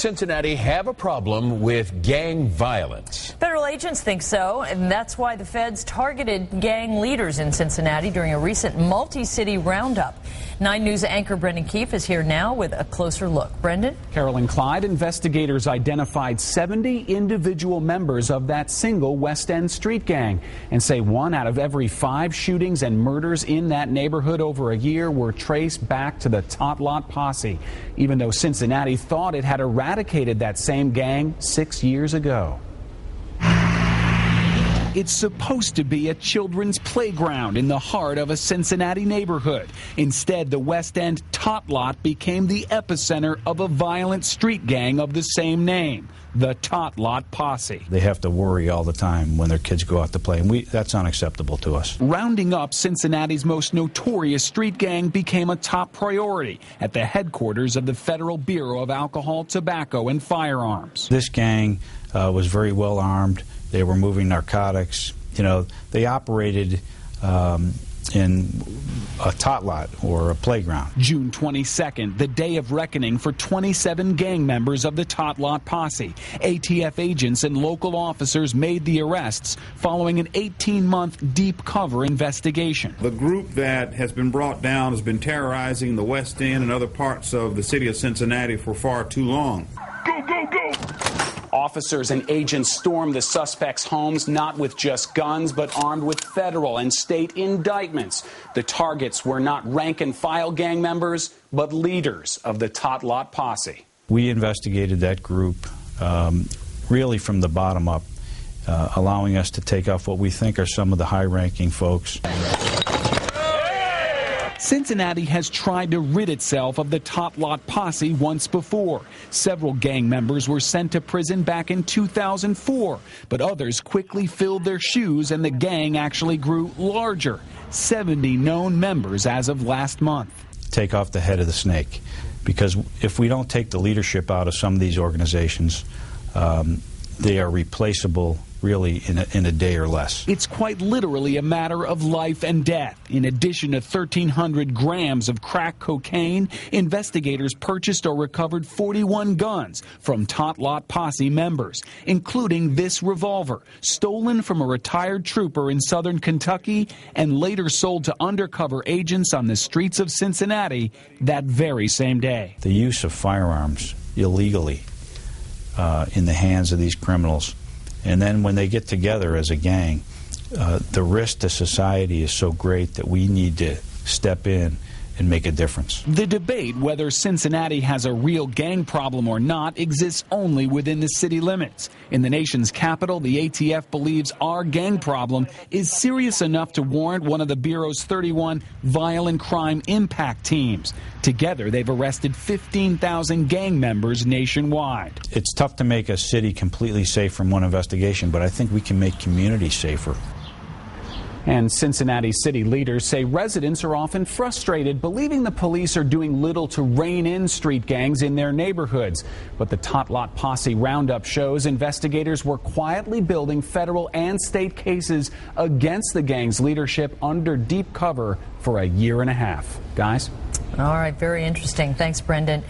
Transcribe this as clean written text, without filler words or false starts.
Cincinnati have a problem with gang violence? Federal agents think so, and that's why the feds targeted gang leaders in Cincinnati during a recent multi-city roundup. 9 News anchor Brendan Keefe is here now with a closer look. Brendan? Carolyn Clyde, investigators identified 70 individual members of that single West End street gang and say 1 out of every 5 shootings and murders in that neighborhood over a year were traced back to the Tot Lot Posse, even though Cincinnati thought it had eradicated that same gang 6 years ago. It's supposed to be a children's playground in the heart of a Cincinnati neighborhood. Instead, the West End Tot Lot became the epicenter of a violent street gang of the same name, the Tot Lot Posse. They have to worry all the time when their kids go out to play, and that's unacceptable to us. Rounding up Cincinnati's most notorious street gang became a top priority at the headquarters of the Federal Bureau of Alcohol, Tobacco, and Firearms. This gang was very well armed. They were moving narcotics. You know, they operated in a tot lot or a playground. June 22nd, the day of reckoning for 27 gang members of the Tot Lot Posse. ATF agents and local officers made the arrests following an 18-month deep cover investigation. The group that has been brought down has been terrorizing the West End and other parts of the city of Cincinnati for far too long. Go, go, go! Officers and agents stormed the suspects' homes, not with just guns, but armed with federal and state indictments. The targets were not rank-and-file gang members, but leaders of the Tot Lot Posse. We investigated that group really from the bottom up, allowing us to take off what we think are some of the high-ranking folks. Cincinnati has tried to rid itself of the Tot Lot Posse once before. Several gang members were sent to prison back in 2004, but others quickly filled their shoes and the gang actually grew larger. 70 known members as of last month. Take off the head of the snake, because if we don't take the leadership out of some of these organizations, they are replaceable really in a day or less. It's quite literally a matter of life and death. In addition to 1,300 grams of crack cocaine, investigators purchased or recovered 41 guns from Tot Lot Posse members, including this revolver, stolen from a retired trooper in southern Kentucky and later sold to undercover agents on the streets of Cincinnati that very same day. The use of firearms illegally in the hands of these criminals, and then when they get together as a gang, the risk to society is so great that we need to step in and make a difference. The debate whether Cincinnati has a real gang problem or not exists only within the city limits. In the nation's capital, the ATF believes our gang problem is serious enough to warrant one of the Bureau's 31 violent crime impact teams. Together, they've arrested 15,000 gang members nationwide. It's tough to make a city completely safe from one investigation, but I think we can make communities safer. And Cincinnati city leaders say residents are often frustrated, believing the police are doing little to rein in street gangs in their neighborhoods. But the Tot Lot Posse roundup shows investigators were quietly building federal and state cases against the gang's leadership under deep cover for a year and a half. Guys? All right, very interesting. Thanks, Brendan.